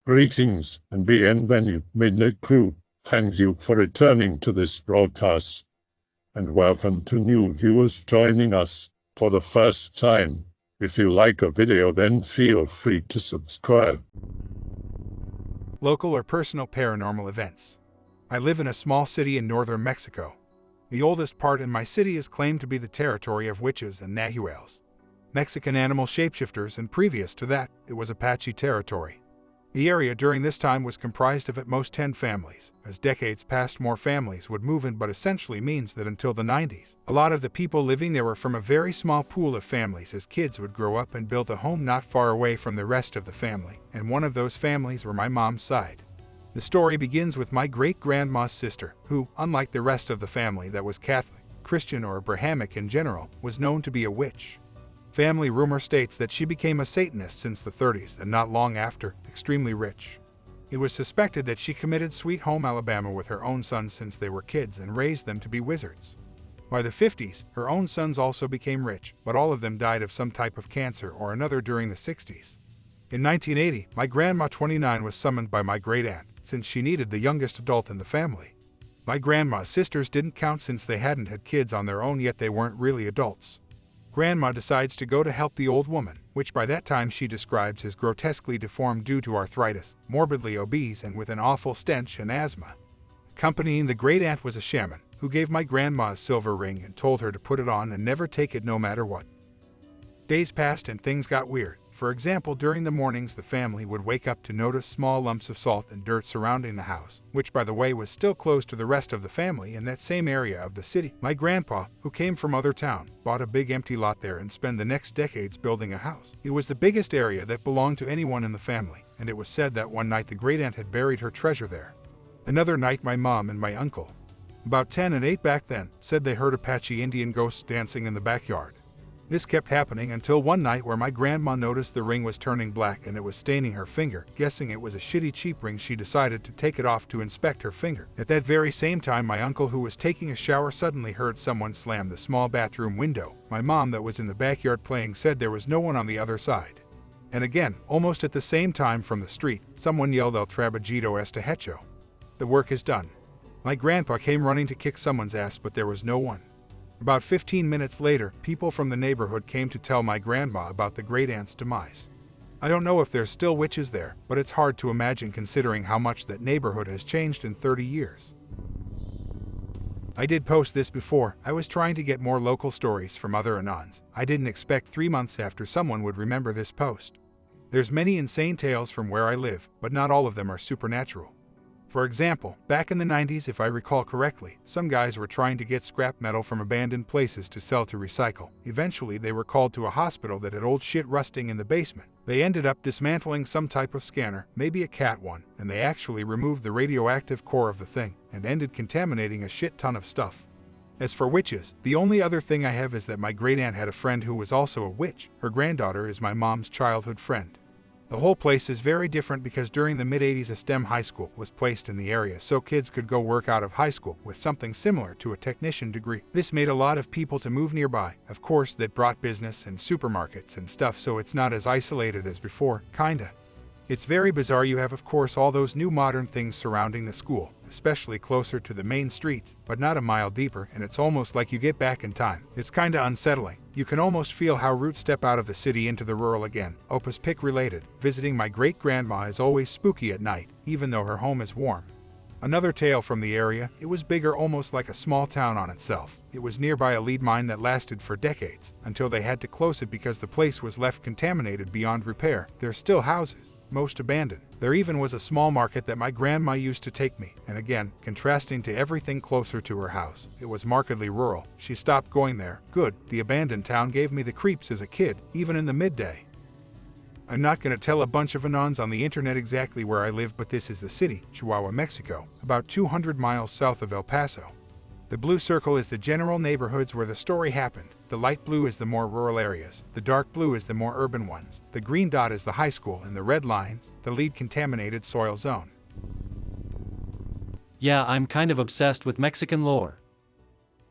Greetings and bienvenue, midnight crew. Thank you for returning to this broadcast. And welcome to new viewers joining us for the first time. If you like a video, then feel free to subscribe. Local or personal paranormal events. I live in a small city in northern Mexico. The oldest part in my city is claimed to be the territory of witches and nahuals, Mexican animal shapeshifters, and previous to that, it was Apache territory. The area during this time was comprised of at most 10 families. As decades passed, more families would move in, but essentially means that until the 90s, a lot of the people living there were from a very small pool of families, as kids would grow up and build a home not far away from the rest of the family, and one of those families were my mom's side. The story begins with my great-grandma's sister, who, unlike the rest of the family that was Catholic, Christian, or Abrahamic in general, was known to be a witch. Family rumor states that she became a Satanist since the 30s and not long after, extremely rich. It was suspected that she committed Sweet Home Alabama with her own sons since they were kids and raised them to be wizards. By the 50s, her own sons also became rich, but all of them died of some type of cancer or another during the 60s. In 1980, my grandma 29 was summoned by my great-aunt, since she needed the youngest adult in the family. My grandma's sisters didn't count since they hadn't had kids on their own, yet they weren't really adults. Grandma decides to go to help the old woman, which by that time she describes as grotesquely deformed due to arthritis, morbidly obese, and with an awful stench and asthma. Accompanying the great-aunt was a shaman, who gave my grandma a silver ring and told her to put it on and never take it no matter what. Days passed and things got weird. For example, during the mornings the family would wake up to notice small lumps of salt and dirt surrounding the house, which by the way was still close to the rest of the family in that same area of the city. My grandpa, who came from other town, bought a big empty lot there and spent the next decades building a house. It was the biggest area that belonged to anyone in the family, and it was said that one night the great-aunt had buried her treasure there. Another night my mom and my uncle, about 10 and 8 back then, said they heard Apache Indian ghosts dancing in the backyard. This kept happening until one night where my grandma noticed the ring was turning black and it was staining her finger. Guessing it was a shitty cheap ring, she decided to take it off to inspect her finger. At that very same time, my uncle, who was taking a shower, suddenly heard someone slam the small bathroom window. My mom, that was in the backyard playing, said there was no one on the other side. And again, almost at the same time from the street, someone yelled, "El Trabajito este hecho." The work is done. My grandpa came running to kick someone's ass, but there was no one. About 15 minutes later, people from the neighborhood came to tell my grandma about the great-aunt's demise. I don't know if there's still witches there, but it's hard to imagine considering how much that neighborhood has changed in 30 years. I did post this before. I was trying to get more local stories from other anons. I didn't expect 3 months after someone would remember this post. There's many insane tales from where I live, but not all of them are supernatural. For example, back in the 90s, if I recall correctly, some guys were trying to get scrap metal from abandoned places to sell to recycle. Eventually, they were called to a hospital that had old shit rusting in the basement. They ended up dismantling some type of scanner, maybe a cat one, and they actually removed the radioactive core of the thing and ended contaminating a shit ton of stuff. As for witches, the only other thing I have is that my great-aunt had a friend who was also a witch. Her granddaughter is my mom's childhood friend. The whole place is very different because during the mid-80s a STEM high school was placed in the area so kids could go work out of high school with something similar to a technician degree. This made a lot of people to move nearby. Of course, that brought business and supermarkets and stuff, so it's not as isolated as before, kinda. It's very bizarre. You have, of course, all those new modern things surrounding the school, especially closer to the main streets, but not a mile deeper, and it's almost like you get back in time. It's kinda unsettling. You can almost feel how roots step out of the city into the rural again. Opus Pic related, visiting my great-grandma is always spooky at night, even though her home is warm. Another tale from the area, it was bigger, almost like a small town on itself. It was nearby a lead mine that lasted for decades, until they had to close it because the place was left contaminated beyond repair. There's still houses, most abandoned. There even was a small market that my grandma used to take me, and again, contrasting to everything closer to her house, it was markedly rural. She stopped going there. Good, the abandoned town gave me the creeps as a kid, even in the midday. I'm not going to tell a bunch of anons on the internet exactly where I live, but this is the city, Chihuahua, Mexico, about 200 miles south of El Paso. The blue circle is the general neighborhoods where the story happened. The light blue is the more rural areas. The dark blue is the more urban ones. The green dot is the high school, and the red lines, the lead contaminated soil zone. Yeah, I'm kind of obsessed with Mexican lore.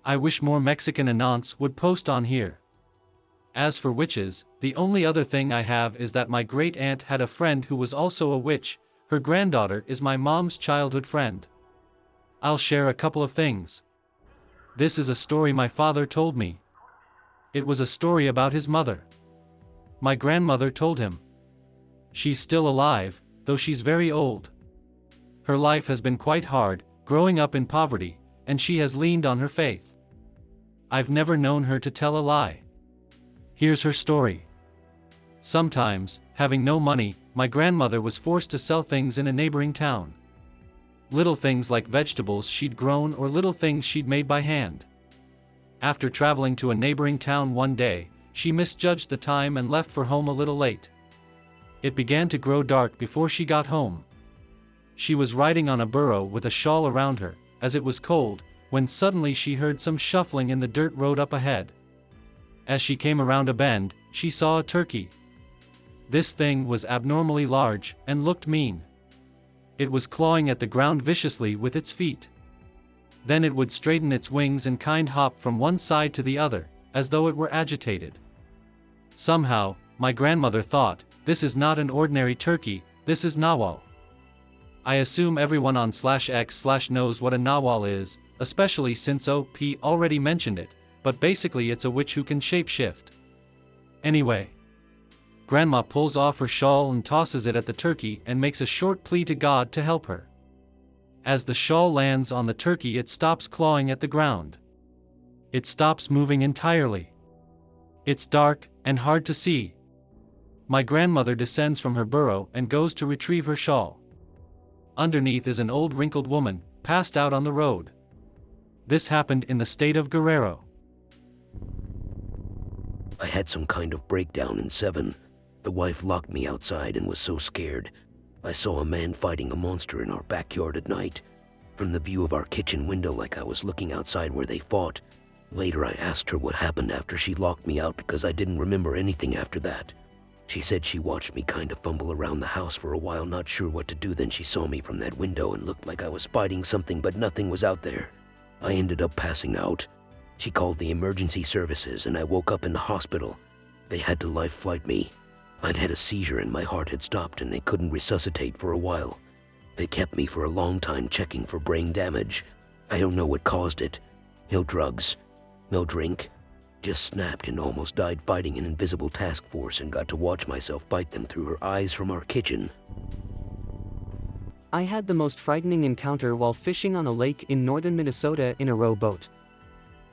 I wish more Mexican anons would post on here. As for witches, the only other thing I have is that my great-aunt had a friend who was also a witch. Her granddaughter is my mom's childhood friend. I'll share a couple of things. This is a story my father told me. It was a story about his mother. My grandmother told him. She's still alive, though she's very old. Her life has been quite hard, growing up in poverty, and she has leaned on her faith. I've never known her to tell a lie. Here's her story. Sometimes, having no money, my grandmother was forced to sell things in a neighboring town. Little things like vegetables she'd grown or little things she'd made by hand. After traveling to a neighboring town one day, she misjudged the time and left for home a little late. It began to grow dark before she got home. She was riding on a burro with a shawl around her, as it was cold, when suddenly she heard some shuffling in the dirt road up ahead. As she came around a bend, she saw a turkey. This thing was abnormally large and looked mean. It was clawing at the ground viciously with its feet. Then it would straighten its wings and kind hop from one side to the other, as though it were agitated. Somehow, my grandmother thought, this is not an ordinary turkey, this is narwhal. I assume everyone on /x/ knows what a narwhal is, especially since OP already mentioned it, but basically it's a witch who can shapeshift. Anyway, Grandma pulls off her shawl and tosses it at the turkey and makes a short plea to God to help her. As the shawl lands on the turkey, it stops clawing at the ground. It stops moving entirely. It's dark and hard to see. My grandmother descends from her burro and goes to retrieve her shawl. Underneath is an old wrinkled woman, passed out on the road. This happened in the state of Guerrero. I had some kind of breakdown in 7. The wife locked me outside and was so scared. I saw a man fighting a monster in our backyard at night, from the view of our kitchen window, like I was looking outside where they fought. Later I asked her what happened after she locked me out because I didn't remember anything after that. She said she watched me kind of fumble around the house for a while, not sure what to do. Then she saw me from that window and looked like I was fighting something, but nothing was out there. I ended up passing out. She called the emergency services and I woke up in the hospital. They had to life flight me. I'd had a seizure and my heart had stopped and they couldn't resuscitate for a while. They kept me for a long time checking for brain damage. I don't know what caused it. No drugs, no drink. Just snapped and almost died fighting an invisible task force and got to watch myself fight them through her eyes from our kitchen. I had the most frightening encounter while fishing on a lake in northern Minnesota in a rowboat.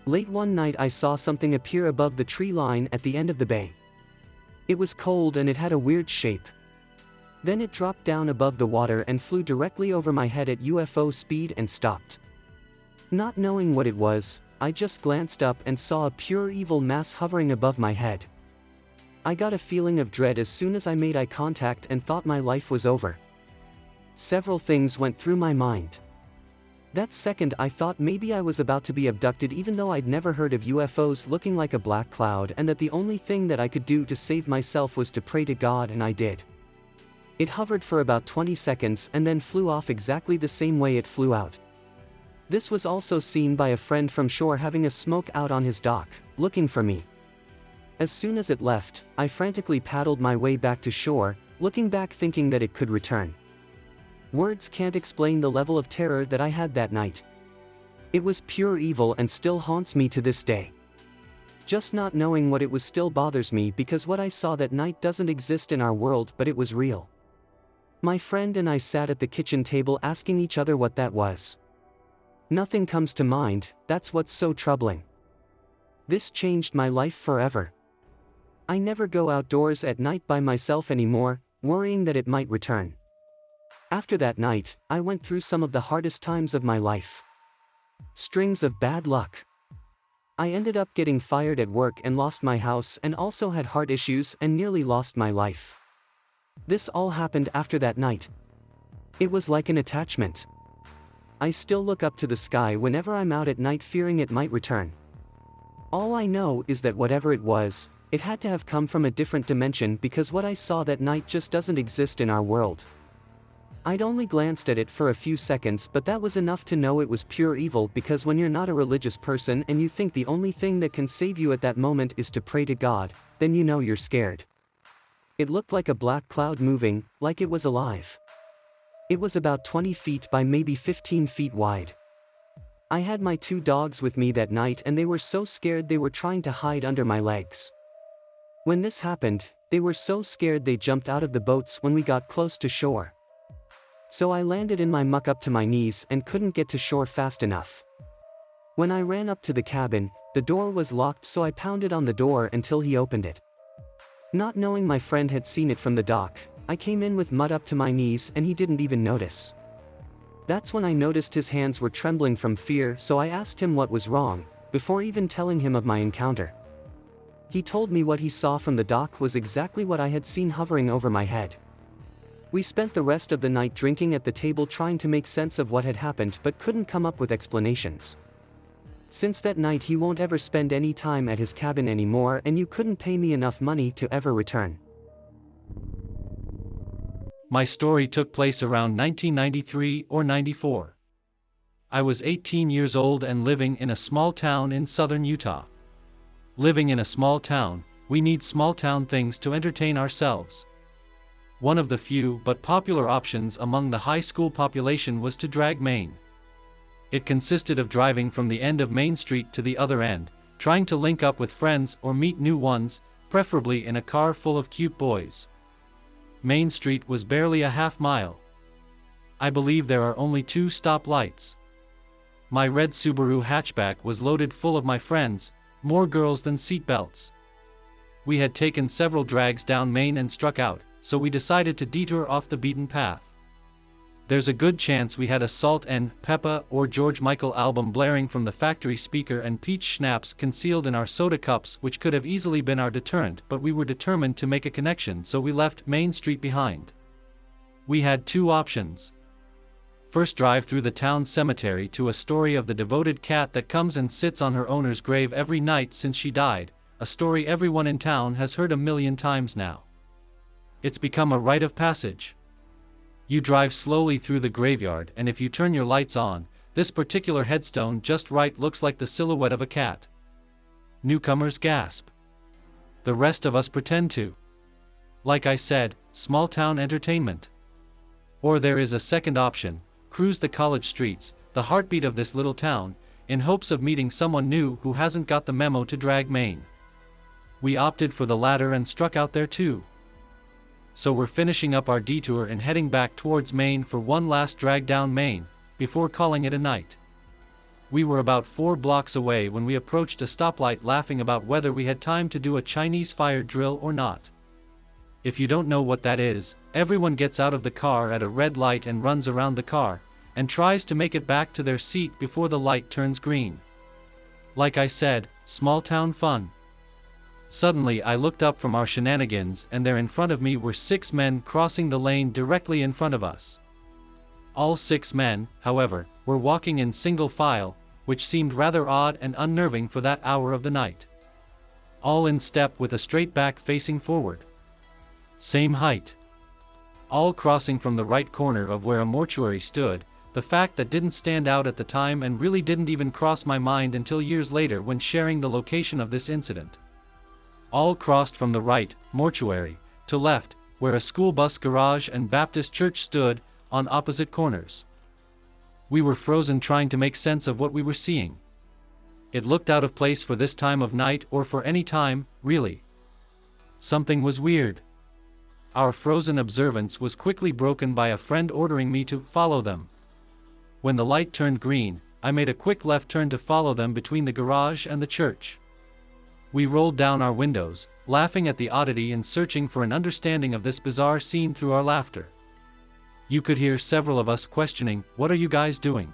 Late one night I saw something appear above the tree line at the end of the bay. It was cold and it had a weird shape. Then it dropped down above the water and flew directly over my head at UFO speed and stopped. Not knowing what it was, I just glanced up and saw a pure evil mass hovering above my head. I got a feeling of dread as soon as I made eye contact and thought my life was over. Several things went through my mind. That second I thought maybe I was about to be abducted, even though I'd never heard of UFOs looking like a black cloud, and that the only thing that I could do to save myself was to pray to God, and I did. It hovered for about 20 seconds and then flew off exactly the same way it flew out. This was also seen by a friend from shore having a smoke out on his dock, looking for me. As soon as it left, I frantically paddled my way back to shore, looking back thinking that it could return. Words can't explain the level of terror that I had that night. It was pure evil and still haunts me to this day. Just not knowing what it was still bothers me, because what I saw that night doesn't exist in our world, but it was real. My friend and I sat at the kitchen table asking each other what that was. Nothing comes to mind. That's what's so troubling. This changed my life forever. I never go outdoors at night by myself anymore, worrying that it might return. After that night, I went through some of the hardest times of my life. Strings of bad luck. I ended up getting fired at work and lost my house, and also had heart issues and nearly lost my life. This all happened after that night. It was like an attachment. I still look up to the sky whenever I'm out at night, fearing it might return. All I know is that whatever it was, it had to have come from a different dimension, because what I saw that night just doesn't exist in our world. I'd only glanced at it for a few seconds, but that was enough to know it was pure evil, because when you're not a religious person and you think the only thing that can save you at that moment is to pray to God, then you know you're scared. It looked like a black cloud moving, like it was alive. It was about 20 feet by maybe 15 feet wide. I had my 2 dogs with me that night and they were so scared they were trying to hide under my legs. When this happened, they were so scared they jumped out of the boats when we got close to shore. So I landed in my muck up to my knees and couldn't get to shore fast enough. When I ran up to the cabin, the door was locked, so I pounded on the door until he opened it. Not knowing my friend had seen it from the dock, I came in with mud up to my knees and he didn't even notice. That's when I noticed his hands were trembling from fear, so I asked him what was wrong, before even telling him of my encounter. He told me what he saw from the dock was exactly what I had seen hovering over my head. We spent the rest of the night drinking at the table trying to make sense of what had happened but couldn't come up with explanations. Since that night he won't ever spend any time at his cabin anymore, and you couldn't pay me enough money to ever return. My story took place around 1993 or 94. I was 18 years old and living in a small town in southern Utah. Living in a small town, we need small town things to entertain ourselves. One of the few but popular options among the high school population was to drag Main. It consisted of driving from the end of Main Street to the other end, trying to link up with friends or meet new ones, preferably in a car full of cute boys. Main Street was barely a half-mile. I believe there are only 2 stop lights. My red Subaru hatchback was loaded full of my friends, more girls than seat belts. We had taken several drags down Main and struck out, so we decided to detour off the beaten path. There's a good chance we had a Salt and Peppa or George Michael album blaring from the factory speaker and peach schnapps concealed in our soda cups, which could have easily been our deterrent, but we were determined to make a connection, so we left Main Street behind. We had 2 options. First, drive through the town cemetery to a story of the devoted cat that comes and sits on her owner's grave every night since she died, a story everyone in town has heard a million times now. It's become a rite of passage. You drive slowly through the graveyard, and if you turn your lights on, this particular headstone just right looks like the silhouette of a cat. Newcomers gasp. The rest of us pretend to. Like I said, small town entertainment. Or there is a second option: cruise the college streets, the heartbeat of this little town, in hopes of meeting someone new who hasn't got the memo to drag Main. We opted for the latter and struck out there too. So we're finishing up our detour and heading back towards Main for one last drag down Main, before calling it a night. We were about 4 blocks away when we approached a stoplight, laughing about whether we had time to do a Chinese fire drill or not. If you don't know what that is, everyone gets out of the car at a red light and runs around the car, and tries to make it back to their seat before the light turns green. Like I said, small town fun. Suddenly I looked up from our shenanigans, and there in front of me were 6 men crossing the lane directly in front of us. All 6 men, however, were walking in single file, which seemed rather odd and unnerving for that hour of the night. All in step with a straight back facing forward. Same height. All crossing from the right corner of where a mortuary stood, the fact that didn't stand out at the time and really didn't even cross my mind until years later when sharing the location of this incident. All crossed from the right, mortuary, to left, where a school bus garage and Baptist church stood, on opposite corners. We were frozen trying to make sense of what we were seeing. It looked out of place for this time of night, or for any time, really. Something was weird. Our frozen observance was quickly broken by a friend ordering me to follow them. When the light turned green, I made a quick left turn to follow them between the garage and the church. We rolled down our windows, laughing at the oddity and searching for an understanding of this bizarre scene through our laughter. You could hear several of us questioning, "What are you guys doing?"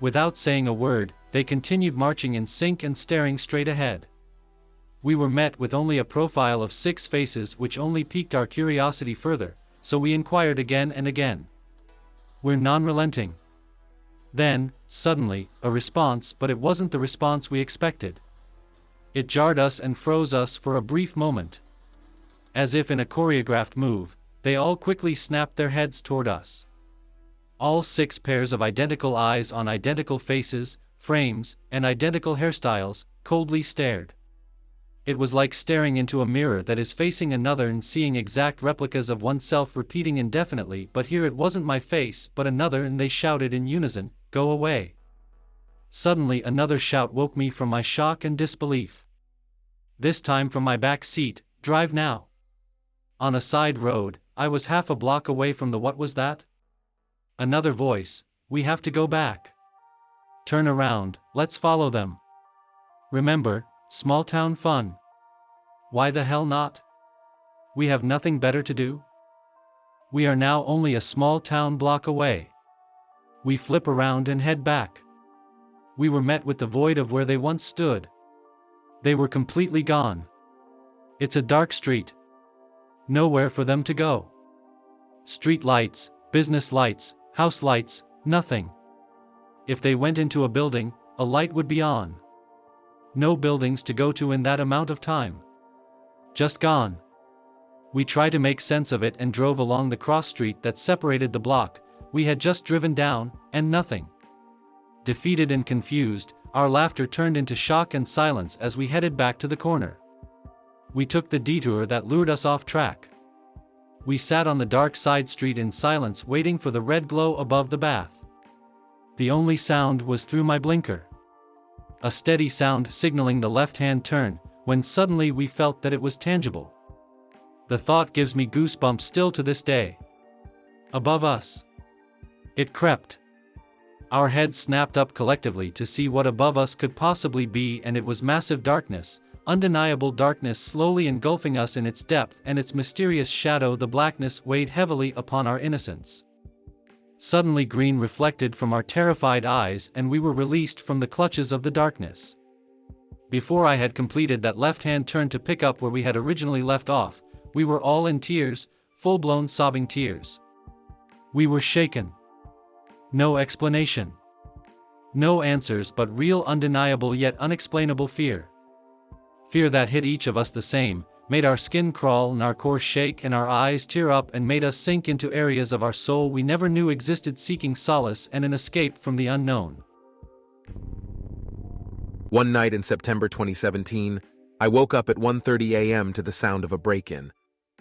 Without saying a word, they continued marching in sync and staring straight ahead. We were met with only a profile of 6 faces, which only piqued our curiosity further, so we inquired again and again. We're non-relenting. Then, suddenly, a response, but it wasn't the response we expected. It jarred us and froze us for a brief moment. As if in a choreographed move, they all quickly snapped their heads toward us. All 6 pairs of identical eyes on identical faces, frames, and identical hairstyles, coldly stared. It was like staring into a mirror that is facing another and seeing exact replicas of oneself repeating indefinitely, but here it wasn't my face but another, and they shouted in unison, "Go away!" Suddenly another shout woke me from my shock and disbelief. This time from my back seat, "Drive now!" On a side road, I was half a block away from the "What was that?" Another voice, "We have to go back. Turn around, let's follow them. Remember, small town fun. Why the hell not? We have nothing better to do?" We are now only a small town block away. We flip around and head back. We were met with the void of where they once stood. They were completely gone. It's a dark street. Nowhere for them to go. Street lights, business lights, house lights, nothing. If they went into a building, a light would be on. No buildings to go to in that amount of time. Just gone. We tried to make sense of it and drove along the cross street that separated the block we had just driven down, and nothing. Defeated and confused, our laughter turned into shock and silence as we headed back to the corner. We took the detour that lured us off track. We sat on the dark side street in silence, waiting for the red glow above the bath. The only sound was through my blinker. A steady sound signaling the left-hand turn, when suddenly we felt that it was tangible. The thought gives me goosebumps still to this day. Above us. It crept. Our heads snapped up collectively to see what above us could possibly be, and it was massive darkness, undeniable darkness, slowly engulfing us in its depth and its mysterious shadow. The blackness weighed heavily upon our innocence. Suddenly green reflected from our terrified eyes, and we were released from the clutches of the darkness. Before I had completed that left-hand turn to pick up where we had originally left off, we were all in tears, full-blown sobbing tears. We were shaken. No explanation. No answers, but real, undeniable yet unexplainable fear. Fear that hit each of us the same, made our skin crawl and our core shake and our eyes tear up, and made us sink into areas of our soul we never knew existed, seeking solace and an escape from the unknown. One night in September 2017, I woke up at 1:30 a.m. to the sound of a break-in.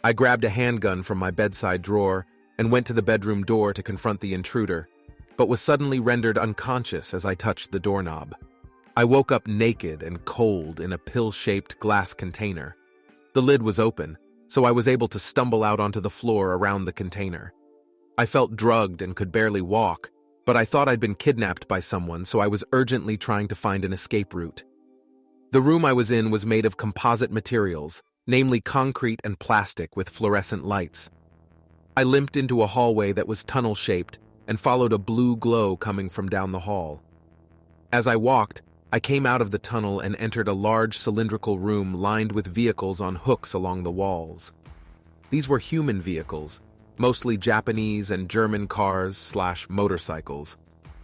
I grabbed a handgun from my bedside drawer and went to the bedroom door to confront the intruder, but was suddenly rendered unconscious as I touched the doorknob. I woke up naked and cold in a pill-shaped glass container. The lid was open, so I was able to stumble out onto the floor around the container. I felt drugged and could barely walk, but I thought I'd been kidnapped by someone, so I was urgently trying to find an escape route. The room I was in was made of composite materials, namely concrete and plastic with fluorescent lights. I limped into a hallway that was tunnel-shaped and followed a blue glow coming from down the hall. As I walked, I came out of the tunnel and entered a large cylindrical room lined with vehicles on hooks along the walls. These were human vehicles, mostly Japanese and German cars/motorcycles,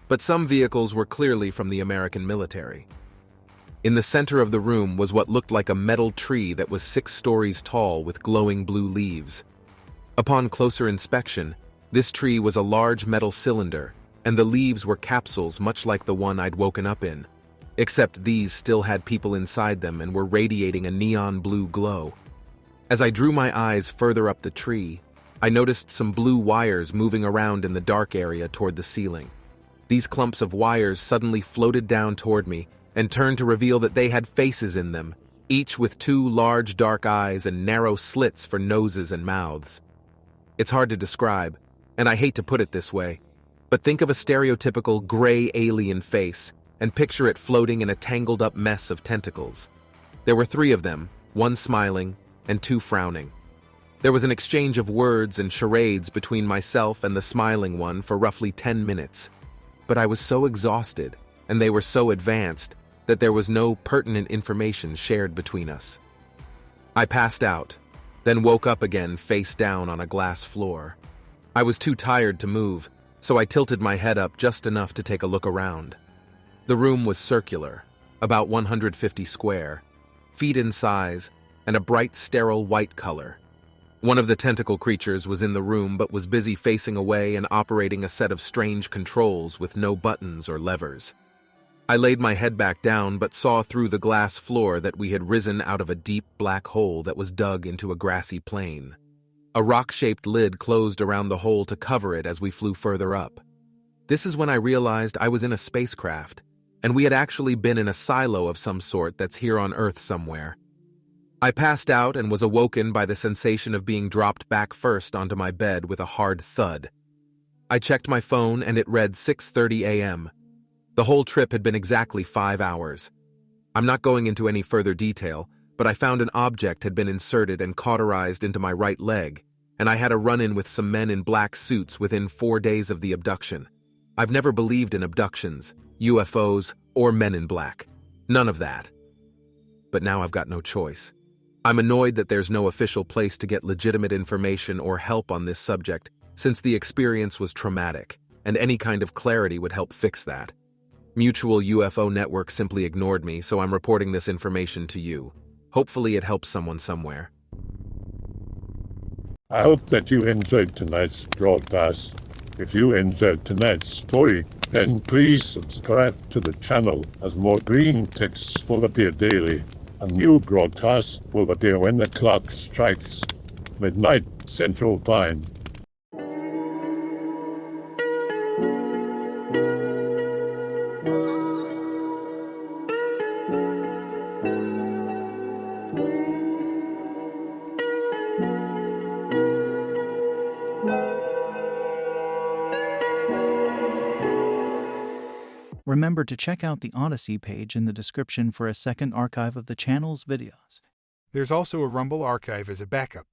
but some vehicles were clearly from the American military. In the center of the room was what looked like a metal tree that was 6 stories tall with glowing blue leaves. Upon closer inspection, this tree was a large metal cylinder, and the leaves were capsules much like the one I'd woken up in, except these still had people inside them and were radiating a neon blue glow. As I drew my eyes further up the tree, I noticed some blue wires moving around in the dark area toward the ceiling. These clumps of wires suddenly floated down toward me and turned to reveal that they had faces in them, each with 2 large dark eyes and narrow slits for noses and mouths. It's hard to describe, and I hate to put it this way, but think of a stereotypical gray alien face and picture it floating in a tangled-up mess of tentacles. There were 3 of them, 1 smiling and 2 frowning. There was an exchange of words and charades between myself and the smiling one for roughly 10 minutes, but I was so exhausted, and they were so advanced, that there was no pertinent information shared between us. I passed out, then woke up again face down on a glass floor. I was too tired to move, so I tilted my head up just enough to take a look around. The room was circular, about 150 square, feet in size, and a bright sterile white color. One of the tentacle creatures was in the room but was busy facing away and operating a set of strange controls with no buttons or levers. I laid my head back down but saw through the glass floor that we had risen out of a deep black hole that was dug into a grassy plain. A rock-shaped lid closed around the hole to cover it as we flew further up. This is when I realized I was in a spacecraft, and we had actually been in a silo of some sort that's here on Earth somewhere. I passed out and was awoken by the sensation of being dropped back first onto my bed with a hard thud. I checked my phone and it read 6:30 a.m. The whole trip had been exactly 5 hours. I'm not going into any further detail, but I found an object had been inserted and cauterized into my right leg, and I had a run-in with some men in black suits within 4 days of the abduction. I've never believed in abductions, UFOs, or men in black. None of that. But now I've got no choice. I'm annoyed that there's no official place to get legitimate information or help on this subject, since the experience was traumatic, and any kind of clarity would help fix that. Mutual UFO Network simply ignored me, so I'm reporting this information to you. Hopefully it helps someone somewhere. I hope that you enjoyed tonight's broadcast. If you enjoyed tonight's story, then please subscribe to the channel as more green texts will appear daily. A new broadcast will appear when the clock strikes midnight Central Time. Remember to check out the Odyssey page in the description for a second archive of the channel's videos. There's also a Rumble archive as a backup.